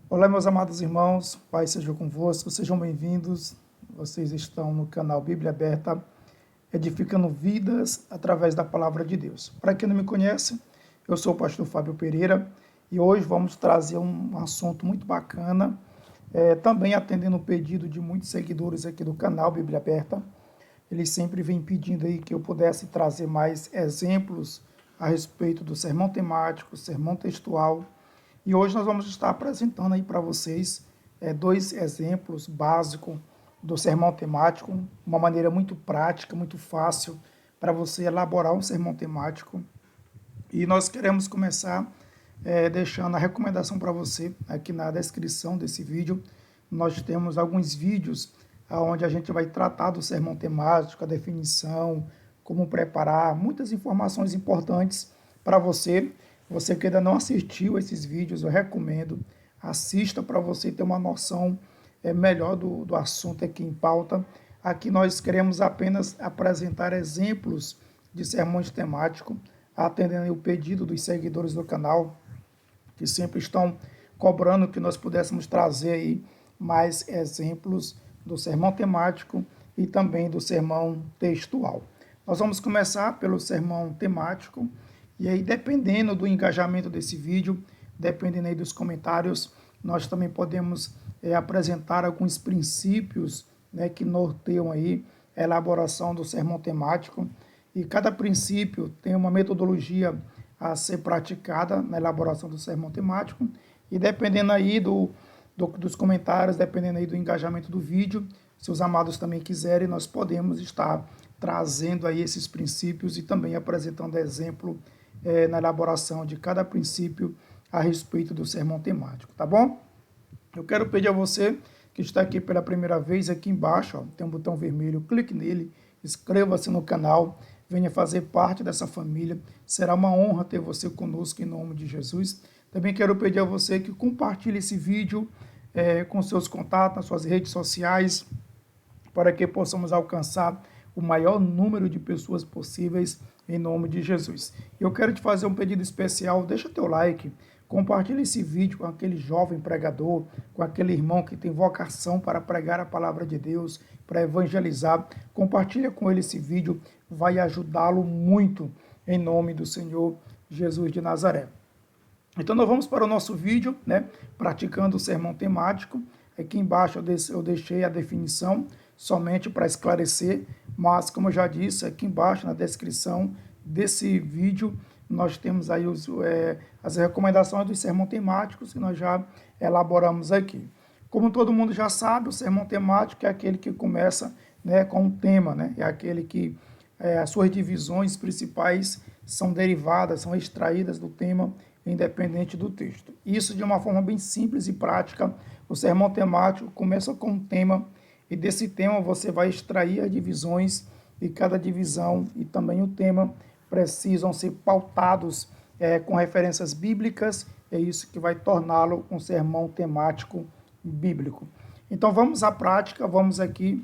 Olá, meus amados irmãos, Pai seja convosco, sejam bem-vindos. Vocês estão no canal Bíblia Aberta, edificando vidas através da palavra de Deus. Para quem não me conhece, eu sou o pastor Fábio Pereira e hoje vamos trazer um assunto muito bacana, também atendendo o pedido de muitos seguidores aqui do canal Bíblia Aberta. Eles sempre vêm pedindo aí que eu pudesse trazer mais exemplos a respeito do sermão temático, sermão textual. E hoje nós vamos estar apresentando aí para vocês dois exemplos básicos do sermão temático, uma maneira muito prática, muito fácil para você elaborar um sermão temático. E nós queremos começar deixando a recomendação para você aqui na descrição desse vídeo. Nós temos alguns vídeos onde a gente vai tratar do sermão temático, a definição, como preparar, muitas informações importantes para você. Você que ainda não assistiu esses vídeos, eu recomendo, assista para você ter uma noção melhor do assunto aqui em pauta. Aqui nós queremos apenas apresentar exemplos de sermões temáticos, atendendo o pedido dos seguidores do canal, que sempre estão cobrando que nós pudéssemos trazer aí mais exemplos do sermão temático e também do sermão textual. Nós vamos começar pelo sermão temático, e aí dependendo do engajamento desse vídeo, dependendo aí dos comentários, nós também podemos apresentar alguns princípios, né, que norteiam aí a elaboração do sermão temático, e cada princípio tem uma metodologia a ser praticada na elaboração do sermão temático, e dependendo aí dos comentários, dependendo aí do engajamento do vídeo, se os amados também quiserem, nós podemos estar trazendo aí esses princípios e também apresentando exemplo na elaboração de cada princípio a respeito do sermão temático, tá bom? Eu quero pedir a você que está aqui pela primeira vez, aqui embaixo, ó, tem um botão vermelho, clique nele, inscreva-se no canal, venha fazer parte dessa família, será uma honra ter você conosco em nome de Jesus. Também quero pedir a você que compartilhe esse vídeo com seus contatos, nas suas redes sociais, para que possamos alcançar o maior número de pessoas possíveis em nome de Jesus. Eu quero te fazer um pedido especial, deixa teu like, compartilhe esse vídeo com aquele jovem pregador, com aquele irmão que tem vocação para pregar a palavra de Deus, para evangelizar. Compartilha com ele esse vídeo, vai ajudá-lo muito em nome do Senhor Jesus de Nazaré. Então nós vamos para o nosso vídeo, né, praticando o sermão temático. Aqui embaixo eu deixei a definição somente para esclarecer, mas como eu já disse, aqui embaixo na descrição desse vídeo nós temos aí as recomendações dos sermões temáticos que nós já elaboramos aqui. Como todo mundo já sabe, o sermão temático é aquele que começa, né, com um tema, né, é aquele que as suas divisões principais são derivadas, são extraídas do tema, independente do texto. Isso de uma forma bem simples e prática. O sermão temático começa com um tema, e desse tema você vai extrair as divisões, e cada divisão e também o tema precisam ser pautados com referências bíblicas. É isso que vai torná-lo um sermão temático bíblico. Então vamos à prática, vamos aqui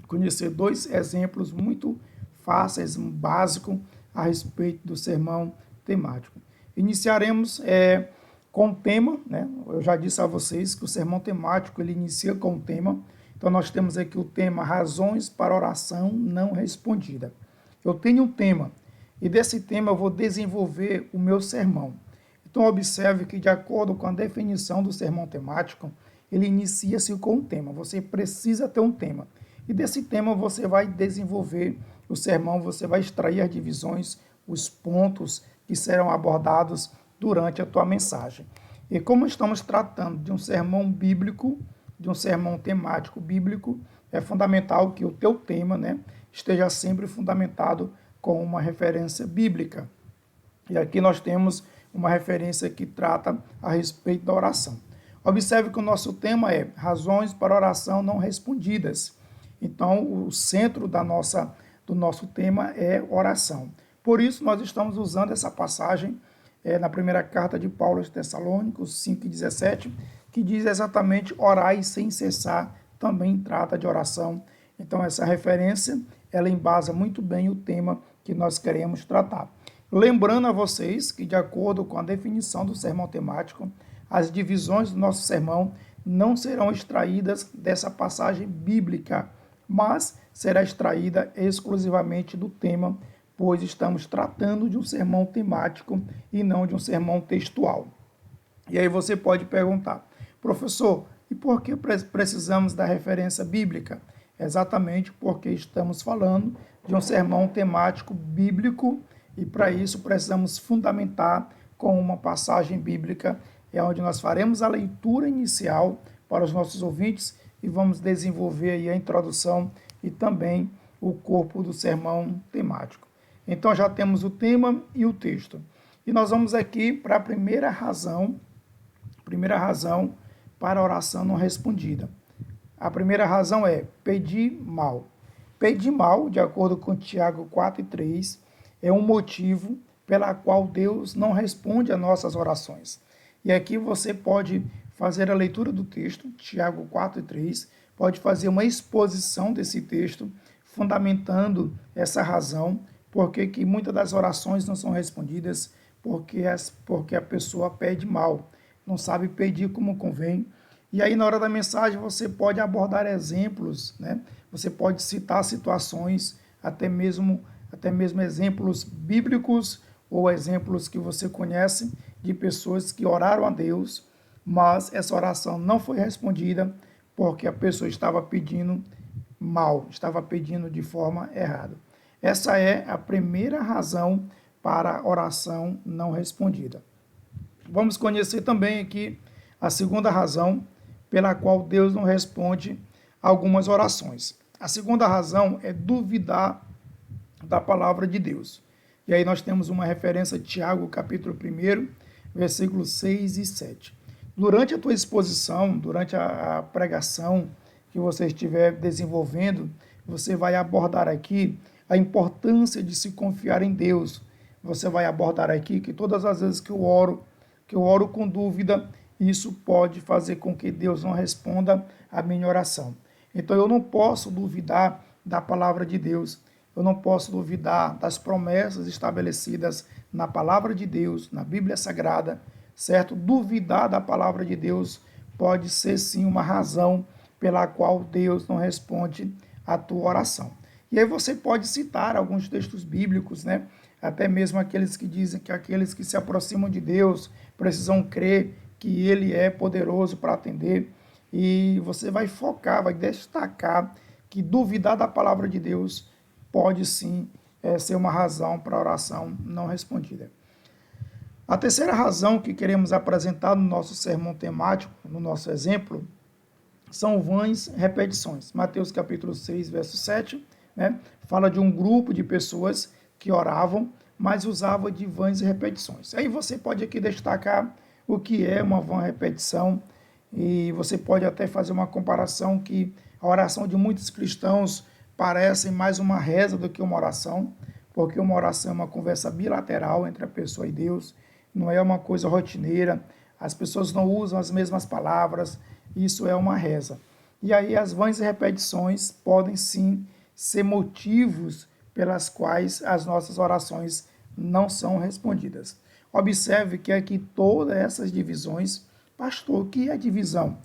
conhecer dois exemplos muito fáceis, básicos, a respeito do sermão temático. Iniciaremos com o tema, né? Eu já disse a vocês que o sermão temático ele inicia com o tema. Então nós temos aqui o tema razões para oração não respondida. Eu tenho um tema e desse tema eu vou desenvolver o meu sermão. Então observe que de acordo com a definição do sermão temático, ele inicia-se com um tema. Você precisa ter um tema. E desse tema você vai desenvolver o sermão, você vai extrair as divisões, os pontos que serão abordados durante a tua mensagem. E como estamos tratando de um sermão bíblico, de um sermão temático bíblico, é fundamental que o teu tema, né, esteja sempre fundamentado com uma referência bíblica. E aqui nós temos uma referência que trata a respeito da oração. Observe que o nosso tema é razões para oração não respondidas. Então, o centro do nosso tema é oração. Por isso, nós estamos usando essa passagem na primeira carta de Paulo aos Tessalônicos 5,17, que diz exatamente orai sem cessar, também trata de oração. Então, essa referência, ela embasa muito bem o tema que nós queremos tratar. Lembrando a vocês que, de acordo com a definição do sermão temático, as divisões do nosso sermão não serão extraídas dessa passagem bíblica, mas será extraída exclusivamente do tema, pois estamos tratando de um sermão temático e não de um sermão textual. E aí você pode perguntar, professor, e por que precisamos da referência bíblica? Exatamente porque estamos falando de um sermão temático bíblico e para isso precisamos fundamentar com uma passagem bíblica, é onde nós faremos a leitura inicial para os nossos ouvintes e vamos desenvolver aí a introdução e também o corpo do sermão temático. Então já temos o tema e o texto. E nós vamos aqui para a primeira razão para a oração não respondida. A primeira razão é pedir mal. Pedir mal, de acordo com Tiago 4:3, é um motivo pela qual Deus não responde às nossas orações. E aqui você pode fazer a leitura do texto, Tiago 4:3, pode fazer uma exposição desse texto, fundamentando essa razão, porque que muitas das orações não são respondidas porque a pessoa pede mal, não sabe pedir como convém. E aí, na hora da mensagem, você pode abordar exemplos, né? Você pode citar situações, até mesmo exemplos bíblicos ou exemplos que você conhece de pessoas que oraram a Deus, mas essa oração não foi respondida porque a pessoa estava pedindo mal, estava pedindo de forma errada. Essa é a primeira razão para a oração não respondida. Vamos conhecer também aqui a segunda razão pela qual Deus não responde algumas orações. A segunda razão é duvidar da palavra de Deus. E aí nós temos uma referência de Tiago, capítulo 1, versículos 6 e 7. Durante a tua exposição, durante a pregação que você estiver desenvolvendo, você vai abordar aqui a importância de se confiar em Deus. Você vai abordar aqui que todas as vezes que eu oro com dúvida, isso pode fazer com que Deus não responda a minha oração. Então eu não posso duvidar da palavra de Deus, eu não posso duvidar das promessas estabelecidas na palavra de Deus, na Bíblia Sagrada, certo? Duvidar da palavra de Deus pode ser sim uma razão pela qual Deus não responde a tua oração. E aí você pode citar alguns textos bíblicos, né? Até mesmo aqueles que dizem que aqueles que se aproximam de Deus precisam crer que Ele é poderoso para atender. E você vai focar, vai destacar que duvidar da palavra de Deus pode sim ser uma razão para a oração não respondida. A terceira razão que queremos apresentar no nosso sermão temático, no nosso exemplo, são vãs repetições. Mateus capítulo 6, verso 7, né, fala de um grupo de pessoas que oravam, mas usava de vãs repetições. Aí você pode aqui destacar o que é uma vã repetição, e você pode até fazer uma comparação que a oração de muitos cristãos parece mais uma reza do que uma oração, porque uma oração é uma conversa bilateral entre a pessoa e Deus, não é uma coisa rotineira, as pessoas não usam as mesmas palavras, isso é uma reza. E aí as vãs repetições podem sim ser motivos pelas quais as nossas orações não são respondidas. Observe que aqui todas essas divisões, pastor, o que é divisão?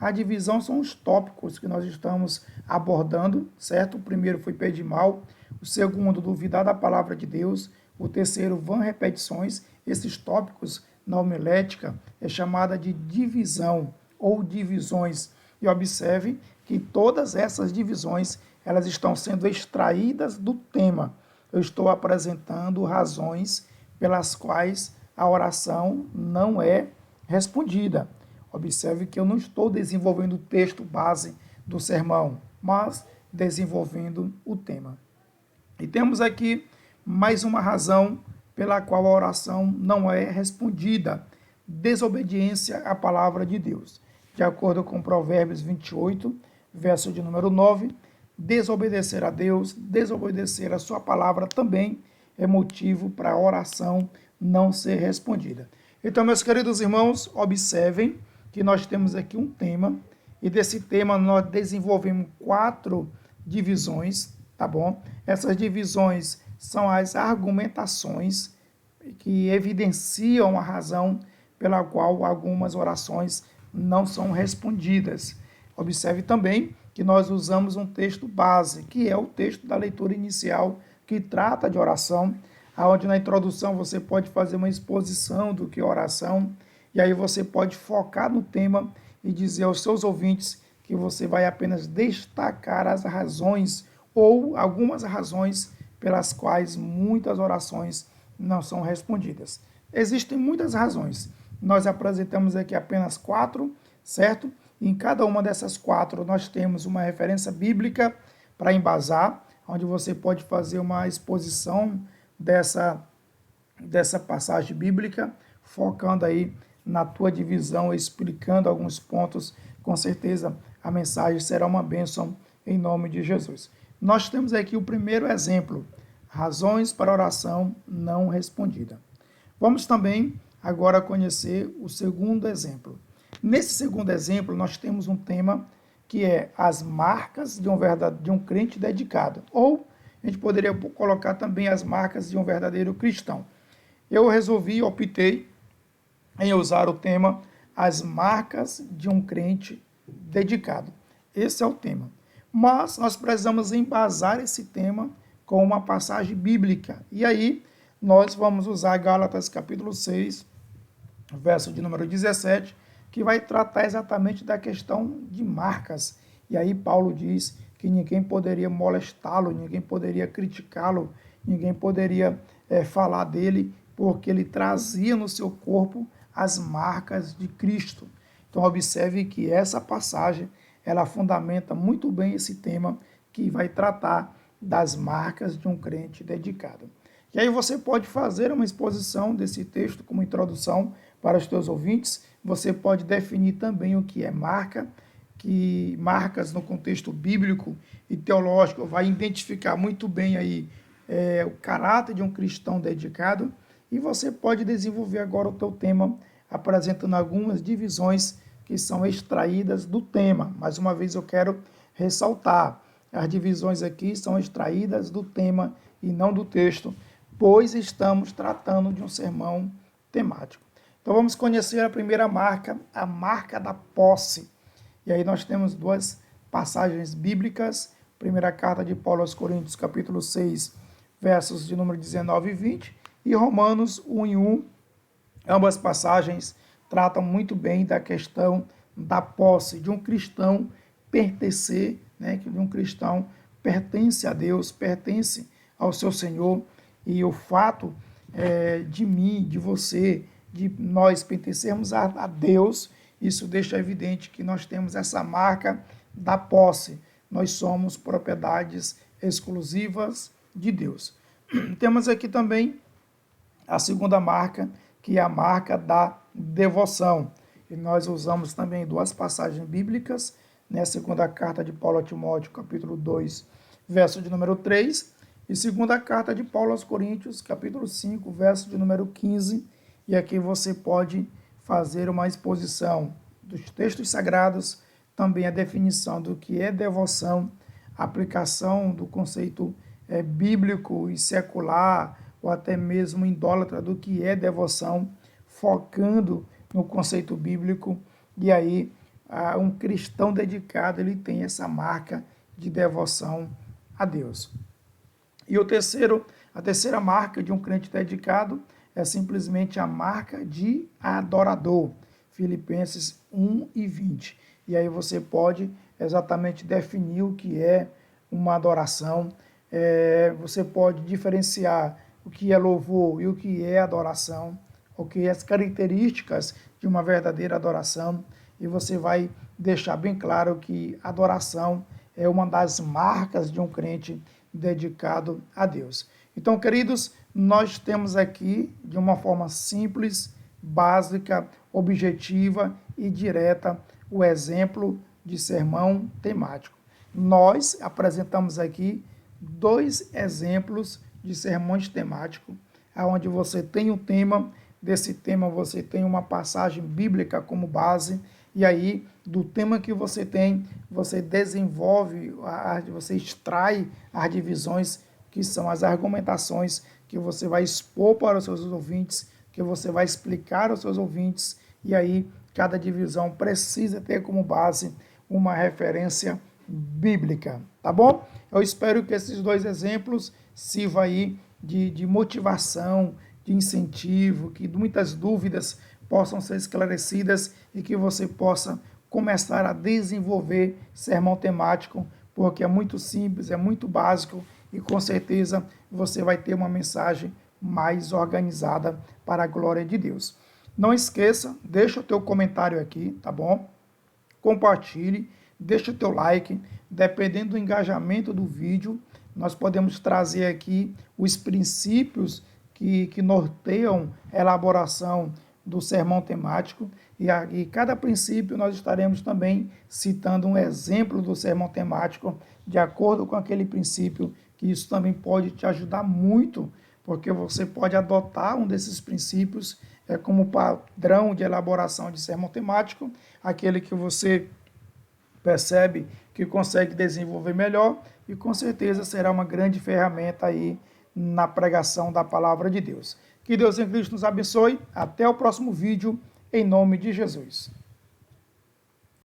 A divisão são os tópicos que nós estamos abordando, certo? O primeiro foi pedir mal, o segundo, duvidar da palavra de Deus, o terceiro, vã repetições. Esses tópicos na homilética é chamada de divisão ou divisões. E observe que todas essas divisões, elas estão sendo extraídas do tema. Eu estou apresentando razões pelas quais a oração não é respondida. Observe que eu não estou desenvolvendo o texto base do sermão, mas desenvolvendo o tema. E temos aqui mais uma razão pela qual a oração não é respondida: desobediência à palavra de Deus. De acordo com Provérbios 28, verso de número 9, desobedecer a Deus, desobedecer a sua palavra também é motivo para a oração não ser respondida. Então, meus queridos irmãos, observem que nós temos aqui um tema, e desse tema nós desenvolvemos 4 divisões, tá bom? Essas divisões são as argumentações que evidenciam a razão pela qual algumas orações não são respondidas. Observe também que nós usamos um texto base, que é o texto da leitura inicial, que trata de oração, onde na introdução você pode fazer uma exposição do que é oração, e aí você pode focar no tema e dizer aos seus ouvintes que você vai apenas destacar as razões ou algumas razões pelas quais muitas orações não são respondidas. Existem muitas razões. Nós apresentamos aqui apenas 4, certo? E em cada uma dessas 4 nós temos uma referência bíblica para embasar, onde você pode fazer uma exposição dessa passagem bíblica, focando aí na tua divisão, explicando alguns pontos. Com certeza a mensagem será uma bênção em nome de Jesus. Nós temos aqui o primeiro exemplo, razões para oração não respondida. Vamos também agora conhecer o segundo exemplo. Nesse segundo exemplo, nós temos um tema que é as marcas de um crente dedicado, ou a gente poderia colocar também as marcas de um verdadeiro cristão. Eu optei em usar o tema as marcas de um crente dedicado. Esse é o tema. Mas nós precisamos embasar esse tema com uma passagem bíblica. E aí nós vamos usar Gálatas capítulo 6, verso de número 17, que vai tratar exatamente da questão de marcas. E aí Paulo diz que ninguém poderia molestá-lo, ninguém poderia criticá-lo, ninguém poderia falar dele, porque ele trazia no seu corpo as marcas de Cristo. Então observe que essa passagem, ela fundamenta muito bem esse tema que vai tratar das marcas de um crente dedicado. E aí você pode fazer uma exposição desse texto como introdução para os teus ouvintes. Você pode definir também o que é marca, que marcas no contexto bíblico e teológico vai identificar muito bem aí o caráter de um cristão dedicado. E você pode desenvolver agora o teu tema apresentando algumas divisões que são extraídas do tema. Mais uma vez eu quero ressaltar, as divisões aqui são extraídas do tema e não do texto, pois estamos tratando de um sermão temático. Então vamos conhecer a primeira marca, a marca da posse. E aí nós temos duas passagens bíblicas, primeira carta de Paulo aos Coríntios, capítulo 6, versos de número 19 e 20, e Romanos 1 e 1. Ambas passagens tratam muito bem da questão da posse, de um cristão pertencer, que de um cristão pertence a Deus, pertence ao seu Senhor, e o fato de mim, de você, de nós pertencermos a Deus, isso deixa evidente que nós temos essa marca da posse. Nós somos propriedades exclusivas de Deus. Temos aqui também a segunda marca, que é a marca da devoção. E nós usamos também duas passagens bíblicas, segunda carta de Paulo a Timóteo, capítulo 2, verso de número 3, e segunda carta de Paulo aos Coríntios, capítulo 5, verso de número 15, e aqui você pode fazer uma exposição dos textos sagrados, também a definição do que é devoção, a aplicação do conceito bíblico e secular, ou até mesmo idólatra do que é devoção, focando no conceito bíblico, e aí um cristão dedicado, ele tem essa marca de devoção a Deus. E a terceira marca de um crente dedicado é simplesmente a marca de adorador, Filipenses 1 e 20. E aí você pode exatamente definir o que é uma adoração, você pode diferenciar o que é louvor e o que é adoração, ok? As características de uma verdadeira adoração, e você vai deixar bem claro que adoração é uma das marcas de um crente dedicado a Deus. Então, queridos, nós temos aqui, de uma forma simples, básica, objetiva e direta, o exemplo de sermão temático. Nós apresentamos aqui 2 exemplos de sermões temáticos, onde você tem um tema, desse tema você tem uma passagem bíblica como base, e aí do tema que você tem, você desenvolve, você extrai as divisões, que são as argumentações que você vai expor para os seus ouvintes, que você vai explicar aos seus ouvintes, e aí cada divisão precisa ter como base uma referência bíblica, tá bom? Eu espero que esses dois exemplos sirvam aí de motivação, de incentivo, que muitas dúvidas possam ser esclarecidas e que você possa começar a desenvolver sermão temático, porque é muito simples, é muito básico e com certeza você vai ter uma mensagem mais organizada para a glória de Deus. Não esqueça, deixa o teu comentário aqui, tá bom? Compartilhe, deixa o teu like, dependendo do engajamento do vídeo, nós podemos trazer aqui os princípios que norteiam a elaboração do sermão temático, e cada princípio nós estaremos também citando um exemplo do sermão temático de acordo com aquele princípio, que isso também pode te ajudar muito, porque você pode adotar um desses princípios como padrão de elaboração de sermão temático, aquele que você percebe que consegue desenvolver melhor e com certeza será uma grande ferramenta aí na pregação da palavra de Deus. Que Deus em Cristo nos abençoe. Até o próximo vídeo, em nome de Jesus.